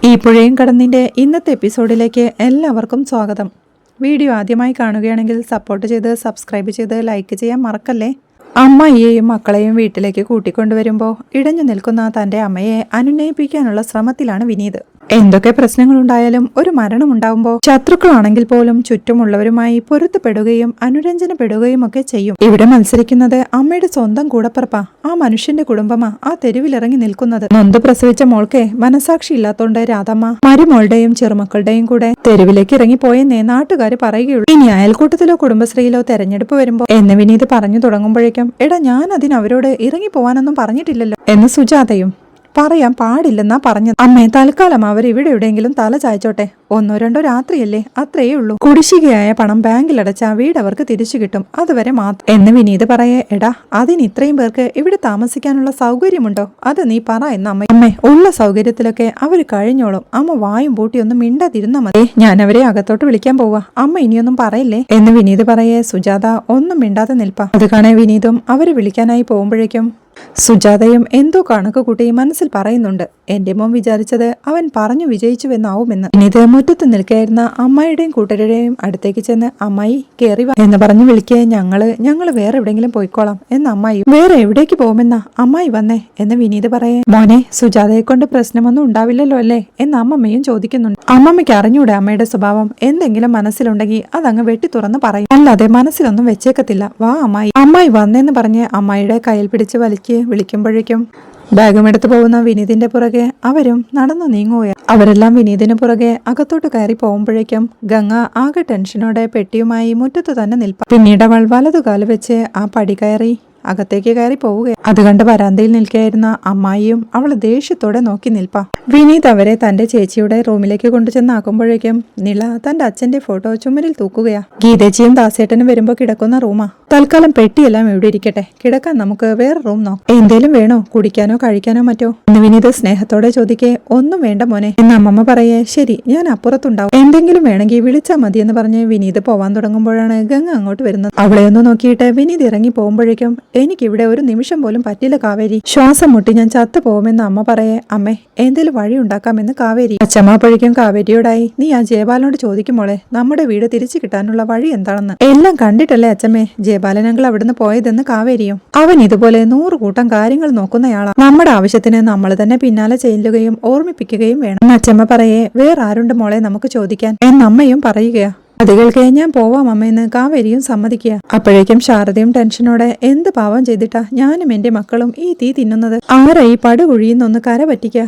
ഈ പുഴയും കടന്നിൻ്റെ ഇന്നത്തെ എപ്പിസോഡിലേക്ക് എല്ലാവർക്കും സ്വാഗതം. വീഡിയോ ആദ്യമായി കാണുകയാണെങ്കിൽ സപ്പോർട്ട് ചെയ്ത് സബ്സ്ക്രൈബ് ചെയ്ത് ലൈക്ക് ചെയ്യാൻ മറക്കല്ലേ. അമ്മയെയും മക്കളെയും വീട്ടിലേക്ക് കൂട്ടിക്കൊണ്ടുവരുമ്പോൾ ഇടഞ്ഞു നിൽക്കുന്ന തൻ്റെ അമ്മയെ അനുനയിപ്പിക്കാനുള്ള ശ്രമത്തിലാണ് വിനീത്. എന്തൊക്കെ പ്രശ്നങ്ങളുണ്ടായാലും ഒരു മരണമുണ്ടാവുമ്പോൾ ശത്രുക്കളാണെങ്കിൽ പോലും ചുറ്റുമുള്ളവരുമായി പൊരുത്തപ്പെടുകയും അനുരഞ്ജനപ്പെടുകയും ഒക്കെ ചെയ്യും. ഇവിടെ മത്സരിക്കുന്നത് അമ്മയുടെ സ്വന്തം കൂടപ്പിറപ്പാ, ആ മനുഷ്യന്റെ കുടുംബമാ ആ തെരുവിലിറങ്ങി നിൽക്കുന്നത്. നൊന്ത് പ്രസവിച്ച മോൾക്ക് മനസാക്ഷി ഇല്ലാത്തോണ്ട് രാധമ്മ മരുമോളുടെയും ചെറുമക്കളുടെയും കൂടെ തെരുവിലേക്ക് ഇറങ്ങിപ്പോയെന്നേ നാട്ടുകാർ പറയുകയുള്ളൂ. ഇനി അയൽക്കൂട്ടത്തിലോ കുടുംബശ്രീയിലോ തെരഞ്ഞെടുപ്പ് വരുമ്പോ എന്ന് വിനീത് പറഞ്ഞു തുടങ്ങുമ്പോഴേക്കും എടാ ഞാൻ അതിനവരോട് ഇറങ്ങി പോവാനൊന്നും പറഞ്ഞിട്ടില്ലല്ലോ എന്ന് സുജാതയും പറയാൻ പാടില്ലെന്നാ പറഞ്ഞത്. അമ്മേ തൽക്കാലം അവർ ഇവിടെ എവിടെയെങ്കിലും തല ചായച്ചോട്ടെ, 1-2 രാത്രിയല്ലേ, അത്രയേ ഉള്ളൂ. കുടിശ്ശികയായ പണം ബാങ്കിലടച്ചാ വീട് അവർക്ക് തിരിച്ചു കിട്ടും, അതുവരെ മാത്രം എന്ന് വിനീത് പറയേ. എടാ അതിന് ഇത്രയും പേർക്ക് ഇവിടെ താമസിക്കാനുള്ള സൗകര്യമുണ്ടോ, അത് നീ പറ എന്ന് അമ്മ. ഉള്ള സൗകര്യത്തിലൊക്കെ അവർ കഴിഞ്ഞോളും, അമ്മ വായും പൂട്ടിയൊന്നും മിണ്ടാതിരുന്നാ മതി. ഞാൻ അവരെ അകത്തോട്ട് വിളിക്കാൻ പോവാ, അമ്മ ഇനിയൊന്നും പറയില്ലേ എന്ന് വിനീത് പറയേ. സുജാത ഒന്നും മിണ്ടാതെ നിൽപ്പാ. അത് കാണേ വിനീതും അവരെ വിളിക്കാനായി പോകുമ്പോഴേക്കും സുജാതയും എന്തോ കണക്ക് കൂട്ടി മനസ്സിൽ പറയുന്നുണ്ട്. എന്റെ മോൻ വിചാരിച്ചത് അവൻ പറഞ്ഞു വിജയിച്ചുവെന്നാവുമെന്ന്. വിനീത് മുറ്റത്ത് നിൽക്കായിരുന്ന അമ്മായിയുടെയും കൂട്ടരുടെയും അടുത്തേക്ക് ചെന്ന് അമ്മായി കേറി വാ എന്ന് പറഞ്ഞു വിളിക്കേ. ഞങ്ങള് വേറെ എവിടെയെങ്കിലും പോയിക്കോളാം എന്ന് അമ്മായി. വേറെ എവിടേക്ക് പോകുമെന്നാ അമ്മായി വന്നേ എന്ന് വിനീത് പറയേ. മോനെ സുജാതയെ കൊണ്ട് പ്രശ്നമൊന്നും ഉണ്ടാവില്ലല്ലോ അല്ലേ എന്ന് അമ്മമ്മയും ചോദിക്കുന്നുണ്ട്. അമ്മമ്മയ്ക്ക് അറിഞ്ഞൂടെ അമ്മയുടെ സ്വഭാവം, എന്തെങ്കിലും മനസ്സിലുണ്ടെങ്കിൽ അതങ്ങ് വെട്ടി തുറന്ന് പറയും, അല്ലാതെ മനസ്സിലൊന്നും വെച്ചേക്കത്തില്ല. വാ അമ്മായി. അമ്മായി വന്നേന്ന് പറഞ്ഞ് അമ്മായിയുടെ കയ്യിൽ പിടിച്ച് വിളിക്കുമ്പോഴേക്കും ബാഗുമെടുത്ത് പോകുന്ന വിനീതിന്റെ പുറകെ അവരും നടന്നു നീങ്ങുകയാണ്. അവരെല്ലാം വിനീതിന് പുറകെ അകത്തോട്ട് കയറി പോകുമ്പോഴേക്കും ഗംഗ ആകെ ടെൻഷനോടെ പെട്ടിയുമായി മുറ്റത്ത് തന്നെ നിൽപ്പാ. പിന്നീട് അവൾ വലതുകാല് വെച്ച് ആ പടി കയറി അകത്തേക്ക് കയറി പോവുകയാണ്. അത് കണ്ട് വരാന്തയിൽ നിൽക്കുകയായിരുന്ന അമ്മായിയും അവൾ ദേഷ്യത്തോടെ നോക്കി നിൽപ്പാ. വിനീത് അവരെ തന്റെ ചേച്ചിയുടെ റൂമിലേക്ക് കൊണ്ടുചെന്നാക്കുമ്പോഴേക്കും നിള തന്റെ അച്ഛന്റെ ഫോട്ടോ ചുമരിൽ തൂക്കുകയാ. ഗീതേച്ചിയും ദാസേട്ടനും വരുമ്പോ കിടക്കുന്ന റൂമാ. തൽക്കാലം പെട്ടിയെല്ലാം ഇവിടെ ഇരിക്കട്ടെ, കിടക്കാൻ നമുക്ക് വേറെ റൂം നോക്കാം. എന്തേലും വേണോ, കുടിക്കാനോ കഴിക്കാനോ മറ്റോ എന്ന് വിനീത് സ്നേഹത്തോടെ ചോദിക്കേ. ഒന്നും വേണ്ട മോനെ എന്ന് അമ്മമ്മ പറയേ. ശരി ഞാൻ അപ്പുറത്തുണ്ടാവും, എന്തെങ്കിലും വേണമെങ്കിൽ വിളിച്ചാൽ മതി എന്ന് പറഞ്ഞ് വിനീത് പോവാൻ തുടങ്ങുമ്പോഴാണ് ഗംഗ അങ്ങോട്ട് വരുന്നത്. അവളെ ഒന്ന് നോക്കിയിട്ട് വിനീത് ഇറങ്ങി പോകുമ്പോഴേക്കും എനിക്കിവിടെ ഒരു നിമിഷം പോലും പറ്റില്ല കാവേരി, ശ്വാസം മുട്ടി ഞാൻ ചത്തു പോകുമെന്ന് അമ്മ പറയേ. അമ്മേ എന്തേലും വഴി ഉണ്ടാക്കാമെന്ന് കാവേരി. അച്ഛമ്മപ്പോഴേക്കും കാവേരിയോടായി നീ ആ ജയപാലനോട് ചോദിക്കുമ്പോളെ നമ്മുടെ വീട് തിരിച്ചു കിട്ടാനുള്ള വഴി എന്താണെന്ന്. എല്ലാം കണ്ടിട്ടല്ലേ അച്ഛമ്മേ ജയപാലനങ്ങൾ അവിടുന്ന് പോയതെന്ന് കാവേരിയും. അവൻ ഇതുപോലെ 100 കൂട്ടം കാര്യങ്ങൾ നോക്കുന്നയാളാ, നമ്മുടെ ആവശ്യത്തിന് നമ്മൾ തന്നെ പിന്നാലെ ചെല്ലുകയും ഓർമ്മിപ്പിക്കുകയും വേണം. അച്ഛമ്മ പറയേ. വേറെ ആരുണ്ട് മോളെ നമുക്ക് ചോദിക്കാൻ എന്നമ്മയും പറയുകയാ. അത് കേൾക്കേ ഞാൻ പോവാം അമ്മയെന്ന് കാവേരിയും സമ്മതിക്കുക. അപ്പോഴേക്കും ശാരദയും ടെൻഷനോടെ എന്ത് പാവം ചെയ്തിട്ടാ ഞാനും എന്റെ മക്കളും ഈ തീ തിന്നുന്നത്, ആരാ ഈ പടുകുഴിയെന്നൊന്ന് കര പറ്റിക്ക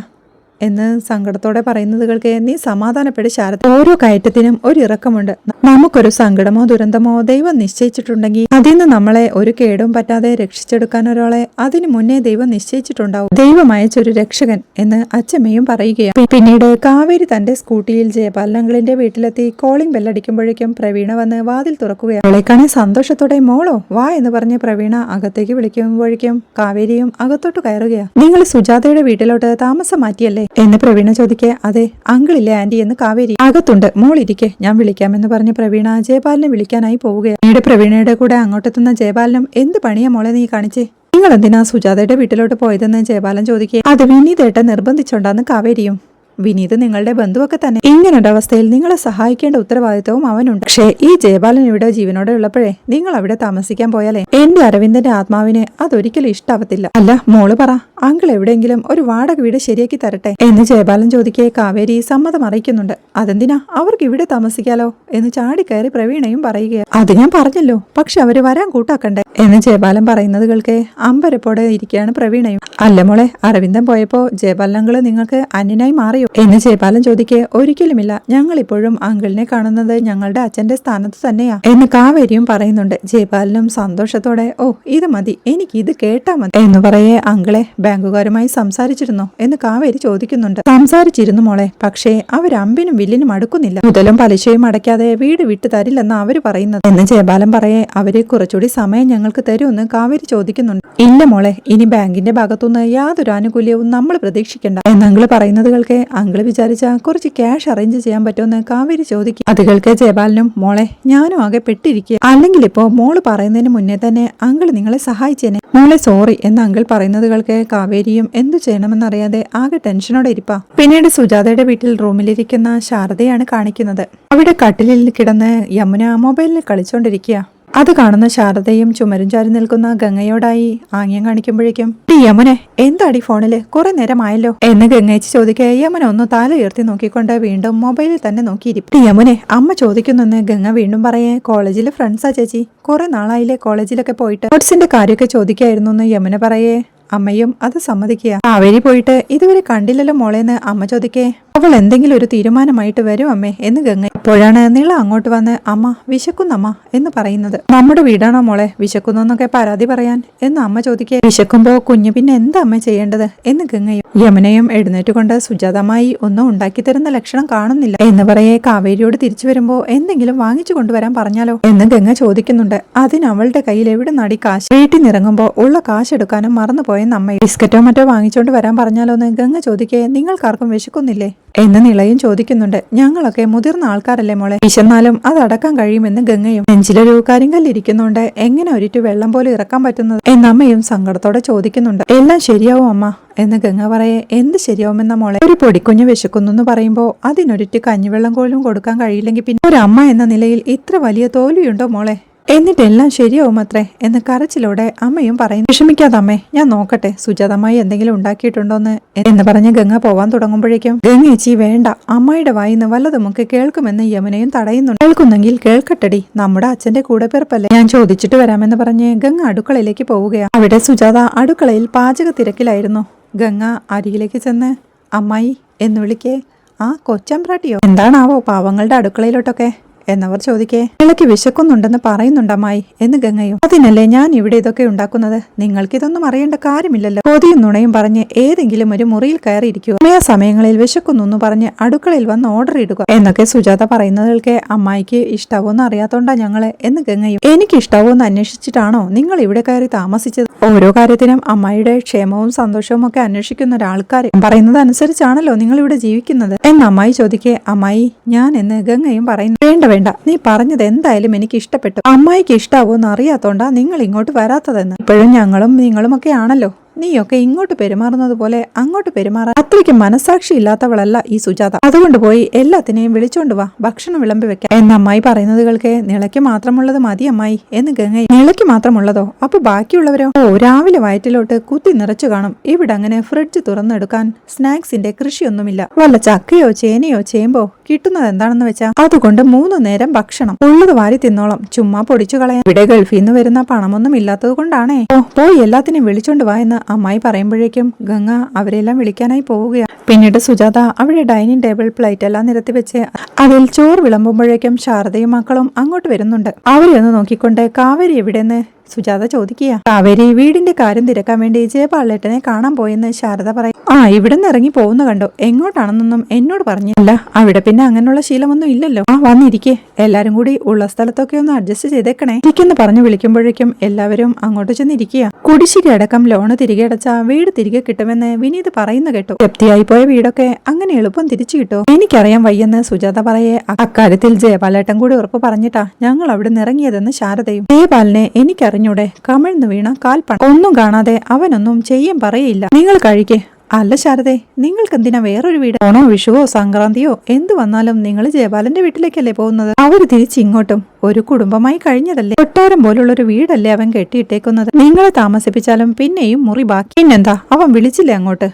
എന്ന് സങ്കടത്തോടെ പറയുന്നത് കേൾക്കേ. നീ സമാധാനപ്പെട് ശാരദ, ഓരോ കയറ്റത്തിനും ഒരു ഇറക്കമുണ്ട്. നമുക്കൊരു സങ്കടമോ ദുരന്തമോ ദൈവം നിശ്ചയിച്ചിട്ടുണ്ടെങ്കിൽ അതിൽ നിന്ന് നമ്മളെ ഒരു കേടും പറ്റാതെ രക്ഷിച്ചെടുക്കാൻ ഒരാളെ അതിനു മുന്നേ ദൈവം നിശ്ചയിച്ചിട്ടുണ്ടാവും, ദൈവം അയച്ചൊരു രക്ഷകൻ എന്ന് അച്ഛമ്മയും പറയുകയാണ്. പിന്നീട് കാവേരി തന്റെ സ്കൂട്ടിയിൽ ജയപാലനങ്ങളിന്റെ വീട്ടിലെത്തി കോളിംഗ് ബെല്ലടിക്കുമ്പോഴേക്കും പ്രവീണ വന്ന് വാതിൽ തുറക്കുകയാണ്. അവളെക്കാണെ സന്തോഷത്തോടെ മോളോ വാ എന്ന് പറഞ്ഞ് പ്രവീണ അകത്തേക്ക് വിളിക്കുമ്പോഴേക്കും കാവേരിയും അകത്തോട്ട് കയറുകയാണ്. നിങ്ങൾ സുജാതയുടെ വീട്ടിലോട്ട് താമസം മാറ്റിയല്ലേ എന്ന് പ്രവീണ ചോദിക്കേ. അതെ അങ്കിളില്ലേ ആന്റി എന്ന് കാവേരി. അകത്തുണ്ട് മോളിരിക്കെ ഞാൻ വിളിക്കാമെന്ന് പറഞ്ഞ് പ്രവീണ ജയപാലിനെ വിളിക്കാനായി പോവുകയാണ്. പിന്നീട് പ്രവീണയുടെ കൂടെ അങ്ങോട്ടെത്തുന്ന ജയപാലനും എന്ത് പണിയാ മോളെ നീ കാണിച്ചേ, നിങ്ങൾ എന്തിനാ സുജാതയുടെ വീട്ടിലോട്ട് പോയതെന്ന് ജയപാലൻ ചോദിക്കേ. അത് വിനീതേട്ട നിർബന്ധിച്ചോണ്ടാന്ന് കാവേരിയും. വിനീത് നിങ്ങളുടെ ബന്ധുവൊക്കെ തന്നെ, ഇങ്ങനൊരവസ്ഥയിൽ നിങ്ങളെ സഹായിക്കേണ്ട ഉത്തരവാദിത്വവും അവനുണ്ട്. പക്ഷേ ഈ ജയപാലൻ ഇവിടെ ജീവനോടെ ഉള്ളപ്പോഴേ നിങ്ങൾ അവിടെ താമസിക്കാൻ പോയാലേ എന്റെ അരവിന്ദന്റെ ആത്മാവിന് അതൊരിക്കലും ഇഷ്ടാവത്തില്ല. അല്ല മോള് പറ അങ്കിൾ എവിടെയെങ്കിലും ഒരു വാടക വീട് ശരിയാക്കി തരട്ടെ എന്ന് ജയപാലൻ ചോദിക്കേ. കാവേരി സമ്മതം അറിയിക്കുന്നുണ്ട്. അതെന്തിനാ അവർക്ക് ഇവിടെ താമസിക്കാലോ എന്ന് ചാടിക്കയറി പ്രവീണയും പറയുകയാണ്. അത് ഞാൻ പറഞ്ഞല്ലോ, പക്ഷെ അവര് വരാൻ കൂട്ടാക്കണ്ടേ എന്ന് ജയപാലൻ പറയുന്നത് കേൾക്കേ അമ്പരപ്പോടെ ഇരിക്കുകയാണ് പ്രവീണയും. അല്ല മോളെ അരവിന്ദൻ പോയപ്പോ ജയപാലനങ്ങള് നിങ്ങൾക്ക് അന്യനായി മാറിയോ എന്ന് ജയപാലൻ ചോദിക്കേ. ഒരിക്കലുമില്ല, ഞങ്ങൾ ഇപ്പോഴും അങ്കിളിനെ കാണുന്നത് ഞങ്ങളുടെ അച്ഛന്റെ സ്ഥാനത്ത് തന്നെയാ എന്ന് കാവേരിയും പറയുന്നുണ്ട്. ജയപാലനും സന്തോഷത്തോടെ ഓ ഇത് മതി, എനിക്ക് ഇത് കേട്ടാ മതി എന്ന് പറയേ. അങ്കിളെ ബാങ്കുകാരുമായി സംസാരിച്ചിരുന്നോ എന്ന് കാവേരി ചോദിക്കുന്നുണ്ട്. സംസാരിച്ചിരുന്നു മോളെ, പക്ഷേ അവർ അമ്പിനും വില്ലിനും അടുക്കുന്നില്ല, മുതലും പലിശയും അടയ്ക്കാതെ വീട് വിട്ടു തരില്ലെന്ന് അവര് പറയുന്നത് എന്ന് ജയപാലൻ പറയേ. അവരെ കുറച്ചുകൂടി സമയം ഞങ്ങൾ ഞങ്ങൾക്ക് തരുമെന്ന് കാവേരി ചോദിക്കുന്നുണ്ട്. ഇല്ല മോളെ, ഇനി ബാങ്കിന്റെ ഭാഗത്തുനിന്ന് യാതൊരു ആനുകൂല്യവും നമ്മൾ പ്രതീക്ഷിക്കേണ്ട എന്ന് അങ്കിള് പറയുന്നത് കേൾക്കെ അങ്കിള് വിചാരിച്ച കുറച്ച് ക്യാഷ് അറേഞ്ച് ചെയ്യാൻ പറ്റുമെന്ന് കാവേരി ചോദിക്കും. അത് കേൾക്കെ ജയപാലനും മോളെ ഞാനും ആകെ പെട്ടിരിക്കുക, അല്ലെങ്കിൽ ഇപ്പോ മോള് പറയുന്നതിന് മുന്നേ തന്നെ അങ്കിള് നിങ്ങളെ സഹായിച്ചേനെ. മോളെ സോറി എന്ന് അങ്കിൾ പറയുന്നത് കേൾക്കെ കാവേരിയും എന്തു ചെയ്യണമെന്നറിയാതെ ആകെ ടെൻഷനോടെ ഇരിപ്പാ. പിന്നീട് സുജാതയുടെ വീട്ടിൽ റൂമിലിരിക്കുന്ന ശാരദയാണ് കാണിക്കുന്നത്. അവിടെ കട്ടിലിൽ കിടന്ന് യമുന മൊബൈലിൽ കളിച്ചോണ്ടിരിക്കുക. അത് കാണുന്ന ശാരദയും ചുമരും ചാരി നിൽക്കുന്ന ഗംഗയോടായി ആംഗ്യം കാണിക്കുമ്പോഴേക്കും യമുനെ എന്താടി ഫോണില് കുറെ നേരമായല്ലോ എന്ന് ഗംഗേച്ചി ചോദിക്കെ യമുന ഒന്ന് തല ഉയർത്തി നോക്കിക്കൊണ്ട് വീണ്ടും മൊബൈലിൽ തന്നെ നോക്കിയിരിക്കും. യമുനെ അമ്മ ചോദിക്കുന്നെന്ന് ഗംഗ വീണ്ടും പറയേ കോളേജിലെ ഫ്രണ്ട്സാ ചേച്ചി, കുറെ നാളായില്ലേ കോളേജിലൊക്കെ പോയിട്ട്, നോട്ട്സിന്റെ കാര്യമൊക്കെ ചോദിക്കായിരുന്നു എന്ന് യമുന പറയേ. അമ്മയും അത് സമ്മതിക്കുക. കാവേരി പോയിട്ട് ഇതുവരെ കണ്ടില്ലല്ലോ മോളേന്ന് അമ്മ ചോദിക്കേ. അവൾ എന്തെങ്കിലും ഒരു തീരുമാനമായിട്ട് വരും അമ്മേ എന്ന് ഗംഗ. അപ്പോഴാണ് നീള അങ്ങോട്ട് വന്ന് അമ്മ വിശക്കുന്നമ്മ എന്ന് പറയുന്നത്. നമ്മുടെ വീടാണോ മോളെ വിശക്കുന്നൊക്കെ പരാതി പറയാൻ എന്ന് അമ്മ ചോദിക്കേ. വിശക്കുമ്പോ കുഞ്ഞ് പിന്നെ എന്താ അമ്മ ചെയ്യേണ്ടത് എന്ന് ഗംഗയും. യമുനയും എഴുന്നേറ്റുകൊണ്ട് സുജാതമായി ഒന്നും ഉണ്ടാക്കി തരുന്ന ലക്ഷണം കാണുന്നില്ല എന്ന് പറയേ. കാവേരിയോട് തിരിച്ചു വരുമ്പോ എന്തെങ്കിലും വാങ്ങിച്ചു കൊണ്ടുവരാൻ പറഞ്ഞാലോ എന്ന് ഗംഗ ചോദിക്കുന്നുണ്ട്. അതിന് അവളുടെ കയ്യിൽ എവിടെ നടി കാശ്, വീട്ടിൽ നിറങ്ങുമ്പോ ഉള്ള കാശ് എടുക്കാനും മറന്നുപോയെന്ന് അമ്മ. ബിസ്ക്കറ്റോ മറ്റോ വാങ്ങിച്ചോണ്ട് വരാൻ പറഞ്ഞാലോ എന്ന് ഗംഗ ചോദിക്കേ. നിങ്ങൾക്കാർക്കും വിശക്കുന്നില്ലേ എന്ന് നിളയും ചോദിക്കുന്നുണ്ട്. ഞങ്ങളൊക്കെ മുതിർന്ന ആൾക്കാരല്ലേ മോളെ, വിശന്നാലും അത് അടക്കാൻ കഴിയുമെന്ന് ഗംഗയും. നെഞ്ചിലൊരു കരിങ്കല്ലിരിക്കുന്നോണ്ട് എങ്ങനെ ഒരിറ്റു വെള്ളം പോലെ ഇറക്കാൻ പറ്റുന്നത് എന്നമ്മയും സങ്കടത്തോടെ ചോദിക്കുന്നുണ്ട്. എല്ലാം ശരിയാവും അമ്മ എന്ന് ഗംഗ പറയെ. എന്ത് ശരിയാവുമെന്ന മോളെ, ഒരു പൊടിക്കുഞ്ഞ് വിശക്കുന്നു എന്ന് പറയുമ്പോ അതിനൊരിറ്റ് കഞ്ഞിവെള്ളം പോലും കൊടുക്കാൻ കഴിയില്ലെങ്കിൽ പിന്നെ ഒരു അമ്മ എന്ന നിലയിൽ ഇത്ര വലിയ തോൽവിയുണ്ടോ മോളെ, എന്നിട്ടെല്ലാം ശരിയാവും അത്രേ എന്ന് കരച്ചിലോടെ അമ്മയും പറയുന്നു. വിഷമിക്കാതമ്മേ, ഞാൻ നോക്കട്ടെ സുജാതമായി എന്തെങ്കിലും ഉണ്ടാക്കിയിട്ടുണ്ടോന്ന് എന്ന് പറഞ്ഞ് ഗംഗ പോവാൻ തുടങ്ങുമ്പോഴേക്കും ഗംഗേച്ചി വേണ്ട, അമ്മായിയുടെ വായിന്ന് വല്ലതുമൊക്കെ കേൾക്കുമെന്ന് യമുനയും തടയുന്നുണ്ട്. കേൾക്കുന്നെങ്കിൽ കേൾക്കട്ടടി, നമ്മുടെ അച്ഛന്റെ കൂടെ പിറപ്പല്ലേ, ഞാൻ ചോദിച്ചിട്ട് വരാമെന്ന് പറഞ്ഞ് ഗംഗ അടുക്കളയിലേക്ക് പോവുകയാണ്. അവിടെ സുജാത അടുക്കളയിൽ പാചക തിരക്കിലായിരുന്നു. ഗംഗ അരികിലേക്ക് ചെന്ന് അമ്മായി എന്ന് വിളിക്കേ. ആ കൊച്ചമ്പ്രാട്ടിയോ, എന്താണാവോ പാവങ്ങളുടെ അടുക്കളയിലോട്ടൊക്കെ എന്നവർ ചോദിക്കേ. ഇളക്ക് വിശക്കുന്നുണ്ടെന്ന് പറയുന്നുണ്ട് അമ്മായി എന്ന് ഗംഗയും. അതിനല്ലേ ഞാൻ ഇവിടെ ഇതൊക്കെ ഉണ്ടാക്കുന്നത്, നിങ്ങൾക്കിതൊന്നും അറിയേണ്ട കാര്യമില്ലല്ലോ. കൊതിയും നുണയും പറഞ്ഞ് ഏതെങ്കിലും ഒരു മുറിയിൽ കയറിയിരിക്കുക, സമയങ്ങളിൽ വിശക്കുന്നു പറഞ്ഞ് അടുക്കളയിൽ വന്ന് ഓർഡർ ഇടുക എന്നൊക്കെ സുജാത പറയുന്നതൊക്കെ അമ്മായിക്ക് ഇഷ്ടാവോന്ന് അറിയാത്തോണ്ടാ ഞങ്ങളെ എന്ന് ഗംഗയും. എനിക്ക് ഇഷ്ടാവോന്ന് അന്വേഷിച്ചിട്ടാണോ നിങ്ങൾ ഇവിടെ കയറി താമസിച്ചത്? ഓരോ കാര്യത്തിനും അമ്മായിയുടെ ക്ഷേമവും സന്തോഷവും ഒക്കെ അന്വേഷിക്കുന്ന ഒരാൾക്കാരെ പറയുന്നത് അനുസരിച്ചാണല്ലോ നിങ്ങൾ ഇവിടെ ജീവിക്കുന്നത് എന്ന് അമ്മായി ചോദിക്കേ. അമ്മായി ഞാൻ എന്ന് ഗംഗയും പറയുന്നു. വേണ്ട വേണ്ട, നീ പറഞ്ഞത് എന്തായാലും എനിക്ക് ഇഷ്ടപ്പെട്ടു. അമ്മായിക്ക് ഇഷ്ടാവോന്ന് അറിയാത്തോണ്ടാ നിങ്ങൾ ഇങ്ങോട്ട് വരാത്തതെന്ന്. ഇപ്പോഴും ഞങ്ങളും നിങ്ങളുമൊക്കെ ആണല്ലോ, നീയൊക്കെ ഇങ്ങോട്ട് പെരുമാറുന്നത് പോലെ അങ്ങോട്ട് പെരുമാറാൻ അത്രയ്ക്ക് മനസാക്ഷി ഇല്ലാത്തവളല്ല ഈ സുജാത. അതുകൊണ്ട് പോയി എല്ലാത്തിനെയും വിളിച്ചോണ്ട് വാ, ഭക്ഷണം വിളമ്പി വെക്കാം എന്ന് അമ്മായി പറയുന്നത് കേൾക്കെ. നിളയ്ക്ക് മാത്രമുള്ളത് മതി അമ്മായി എന്ന് ഗംഗയും. നിളയ്ക്ക് മാത്രമുള്ളതോ, അപ്പൊ ബാക്കിയുള്ളവരോ? ഓ, രാവിലെ വയറ്റിലോട്ട് കുത്തി നിറച്ചു കാണും. ഇവിടെ അങ്ങനെ ഫ്രിഡ്ജ് തുറന്നെടുക്കാൻ സ്നാക്സിന്റെ കൃഷിയൊന്നുമില്ല. വല്ല ചക്കയോ ചേനയോ ചേമ്പോ കിട്ടുന്നത് എന്താണെന്ന് വെച്ചാ അതുകൊണ്ട് 3 നേരം ഭക്ഷണം ഉള്ളത് വാരി തിന്നോളം, ചുമ്മാ പൊടിച്ചു കളയാൻ. ഇവിടെ ഗൾഫിൽ നിന്ന് വരുന്ന പണമൊന്നും ഇല്ലാത്തത് കൊണ്ടാണേ. ഓ, പോയി എല്ലാത്തിനെയും വിളിച്ചോണ്ട് വാ എന്ന് അമ്മായി പറയുമ്പോഴേക്കും ഗംഗ അവരെല്ലാം വിളിക്കാനായി പോവുകയാണ്. പിന്നീട് സുജാത അവിടെ ഡൈനിങ് ടേബിൾ പ്ലേറ്റ് എല്ലാം നിരത്തി വെച്ച് അതിൽ ചോറ് വിളമ്പുമ്പോഴേക്കും ശാരദയും മക്കളും അങ്ങോട്ട് വരുന്നുണ്ട്. അവരെ ഒന്ന് നോക്കിക്കൊണ്ട് കാവേരി എവിടെയെന്ന് സുജാത ചോദിക്കുക. കാവേരി വീടിന്റെ കാര്യം തിരക്കാൻ വേണ്ടി ജയപാലേട്ടനെ കാണാൻ പോയെന്ന് ശാരദ പറയും. ആ, ഇവിടെ നിന്ന് ഇറങ്ങി പോകുന്ന കണ്ടോ, എങ്ങോട്ടാണെന്നൊന്നും എന്നോട് പറഞ്ഞില്ല. അവിടെ പിന്നെ അങ്ങനെയുള്ള ശീലമൊന്നും ഇല്ലല്ലോ. ആ, വന്നിരിക്കേ, എല്ലാരും കൂടി ഉള്ള സ്ഥലത്തൊക്കെ ഒന്ന് അഡ്ജസ്റ്റ് ചെയ്തേക്കണേ ഇരിക്കെന്ന് പറഞ്ഞു വിളിക്കുമ്പോഴേക്കും എല്ലാവരും അങ്ങോട്ട് ചെന്നിരിക്കുക. കുടിശ്ശിക അടക്കം ലോണ് തിരികെ അടച്ച വീട് തിരികെ കിട്ടുമെന്ന് വിനീത് പറയുന്ന കേട്ടു. ജപ്തിയായി പോയ വീടൊക്കെ അങ്ങനെ എളുപ്പം തിരിച്ചു കിട്ടോ? എനിക്കറിയാൻ വയ്യെന്ന് സുജാത പറയെ. അക്കാര്യത്തിൽ ജയപാലേട്ടൻ കൂടി ഉറപ്പ് പറഞ്ഞിട്ടാ ഞങ്ങൾ അവിടെ നിന്ന് ഇറങ്ങിയതെന്ന് ശാരദയും. ജയപാലിനെ എനിക്കറിഞ്ഞൂടെ, കമിഴ്ന്നു വീണ കാൽപ്പണം, ഒന്നും കാണാതെ അവനൊന്നും ചെയ്യും പറയില്ല. നിങ്ങൾ കഴിക്കേ. അല്ല ശാരദേ, നിങ്ങൾക്കെന്തിനാ വേറൊരു വീട്? ഓണോ വിഷുവോ സംക്രാന്തിയോ എന്ത് വന്നാലും നിങ്ങൾ ജയപാലന്റെ വീട്ടിലേക്കല്ലേ പോകുന്നത്? അവര് തിരിച്ചിങ്ങോട്ടും ഒരു കുടുംബമായി കഴിഞ്ഞതല്ലേ? കൊട്ടാരം പോലുള്ളൊരു വീടല്ലേ അവൻ കെട്ടിയിട്ടേക്കുന്നത്. നിങ്ങളെ താമസിപ്പിച്ചാലും പിന്നെയും മുറി ബാക്കി. പിന്നെന്താ, അവൻ വിളിച്ചില്ലേ അങ്ങോട്ട്?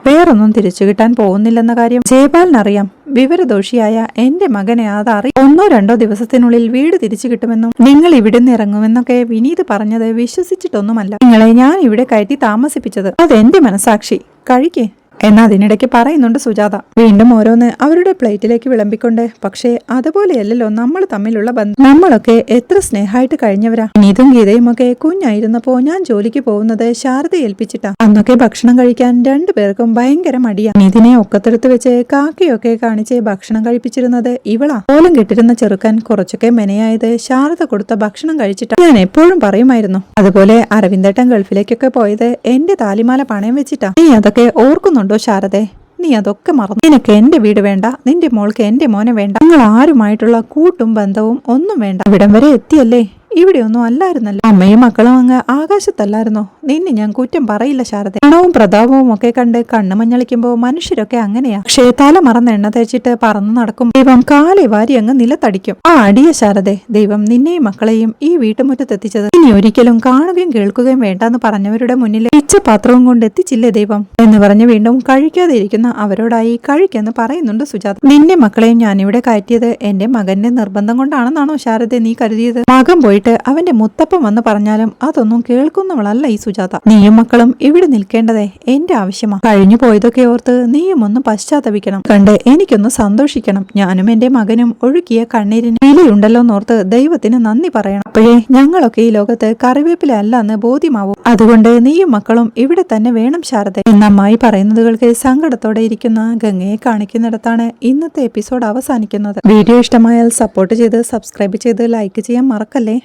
വേറൊന്നും തിരിച്ചു കിട്ടാൻ പോകുന്നില്ലെന്ന കാര്യം ജയപാലിനറിയാം. വിവരദോഷിയായ എന്റെ മകനെ അതറി 1-2 ദിവസത്തിനുള്ളിൽ വീട് തിരിച്ചു കിട്ടുമെന്നും നിങ്ങൾ ഇവിടുന്ന് ഇറങ്ങുമെന്നൊക്കെ വിനീത് പറഞ്ഞത് വിശ്വസിച്ചിട്ടൊന്നുമല്ല നിങ്ങളെ ഞാൻ ഇവിടെ കയറ്റി താമസിപ്പിച്ചത്. അതെന്റെ മനസാക്ഷി. കഴിക്കേ. എന്നാ അതിനിടയ്ക്ക് പറയുന്നുണ്ട് സുജാത. വീണ്ടും ഓരോന്ന് അവരുടെ പ്ലേറ്റിലേക്ക് വിളമ്പിക്കൊണ്ട്. പക്ഷേ അതുപോലെയല്ലല്ലോ നമ്മൾ തമ്മിലുള്ള ബന്ധം. നമ്മളൊക്കെ എത്ര സ്നേഹമായിട്ട് കഴിഞ്ഞവരാ. നീതും ഗീതയും ഒക്കെ കുഞ്ഞായിരുന്നപ്പോ ഞാൻ ജോലിക്ക് പോകുന്നത് ശാരദയെ ഏൽപ്പിച്ചിട്ടാ. അന്നൊക്കെ ഭക്ഷണം കഴിക്കാൻ രണ്ടുപേർക്കും ഭയങ്കര മടിയാ. നീതിനെ ഒക്കത്തെടുത്ത് വെച്ച് കാക്കയൊക്കെ കാണിച്ച് ഭക്ഷണം കഴിപ്പിച്ചിരുന്നത് ഇവളാ. കോലം കെട്ടിരുന്ന ചെറുക്കൻ കുറച്ചൊക്കെ മെനയായത് ശാരദ കൊടുത്ത ഭക്ഷണം കഴിച്ചിട്ടാ. ഞാൻ എപ്പോഴും പറയുമായിരുന്നു. അതുപോലെ അരവിന്ദേട്ടൻ ഗൾഫിലേക്കൊക്കെ പോയത് എന്റെ താലിമാല പണയം വെച്ചിട്ടാ. നീ അതൊക്കെ ഓർക്കുന്നുണ്ടോ ശാരദേ? നീ അതൊക്കെ മറന്നു. നിനക്ക് എന്റെ വീട് വേണ്ട, നിന്റെ മോൾക്ക് എന്റെ മോനെ വേണ്ട, നിങ്ങൾ ആരുമായിട്ടുള്ള കൂട്ടും ബന്ധവും ഒന്നും വേണ്ട. ഇവിടം വരെ എത്തിയല്ലേ? ഇവിടെയൊന്നും അല്ലായിരുന്നല്ലോ. അമ്മയും മക്കളും അങ്ങ് ആകാശത്തല്ലായിരുന്നോ? നിന്നെ ഞാൻ കുറ്റം പറയില്ല ശാരദ. പണവും പ്രതാപവും ഒക്കെ കണ്ട് കണ്ണ് മഞ്ഞളിക്കുമ്പോ മനുഷ്യരൊക്കെ അങ്ങനെയാ. പക്ഷേ തല മറന്ന് എണ്ണ തേച്ചിട്ട് പറന്നു നടക്കും ദൈവം കാലെ വാരി അങ്ങ് നിലത്തടിക്കും. ആ അടിയ ശാരദേ, ദൈവം നിന്നെയും മക്കളെയും ഈ വീട്ടുമുറ്റത്തെത്തിച്ചത് ഇനി ഒരിക്കലും കാണുകയും കേൾക്കുകയും വേണ്ടെന്ന് പറഞ്ഞവരുടെ മുന്നിൽ പാത്രവും കൊണ്ട് എത്തിച്ചില്ലേ ദൈവം എന്ന് പറഞ്ഞ് വീണ്ടും കഴിക്കാതെ ഇരിക്കുന്ന അവരോടായി കഴിക്കെന്ന് പറയുന്നുണ്ട് സുജാത. നിന്റെ മക്കളെയും ഞാനിവിടെ കയറ്റിയത് എന്റെ മകന്റെ നിർബന്ധം കൊണ്ടാണെന്നാണോ ശാരദ നീ കരുതിയത്? മകൻ പോയിട്ട് അവന്റെ മുത്തപ്പൻ വന്ന് പറഞ്ഞാലും അതൊന്നും കേൾക്കുന്നവളല്ല ഈ സുജാത. നീയും മക്കളും ഇവിടെ നിൽക്കേണ്ടതേ എന്റെ ആവശ്യമാണ്. കഴിഞ്ഞു പോയതൊക്കെ ഓർത്ത് നീയും ഒന്ന് പശ്ചാത്തപിക്കണം. കണ്ട് എനിക്കൊന്ന് സന്തോഷിക്കണം. ഞാനും എന്റെ മകനും ഒഴുക്കിയ കണ്ണീരിന് വിലയുണ്ടല്ലോ എന്നോർത്ത് ദൈവത്തിന് നന്ദി പറയണം. അപ്പോഴേ ഞങ്ങളൊക്കെ ഈ ലോകത്ത് കറിവേപ്പില അല്ല എന്ന് ബോധ്യമാവും. അതുകൊണ്ട് നീയും മക്കളും ഇവിടെ തന്നെ വേണം ശാരദ എന്നമ്മായി പറയുന്നതുകൾക്ക് സങ്കടത്തോടെ ഇരിക്കുന്ന ഗംഗയെ കാണിക്കുന്നിടത്താണ് ഇന്നത്തെ എപ്പിസോഡ് അവസാനിക്കുന്നത്. വീഡിയോ ഇഷ്ടമായാൽ സപ്പോർട്ട് ചെയ്ത് സബ്സ്ക്രൈബ് ചെയ്ത് ലൈക്ക് ചെയ്യാൻ മറക്കല്ലേ.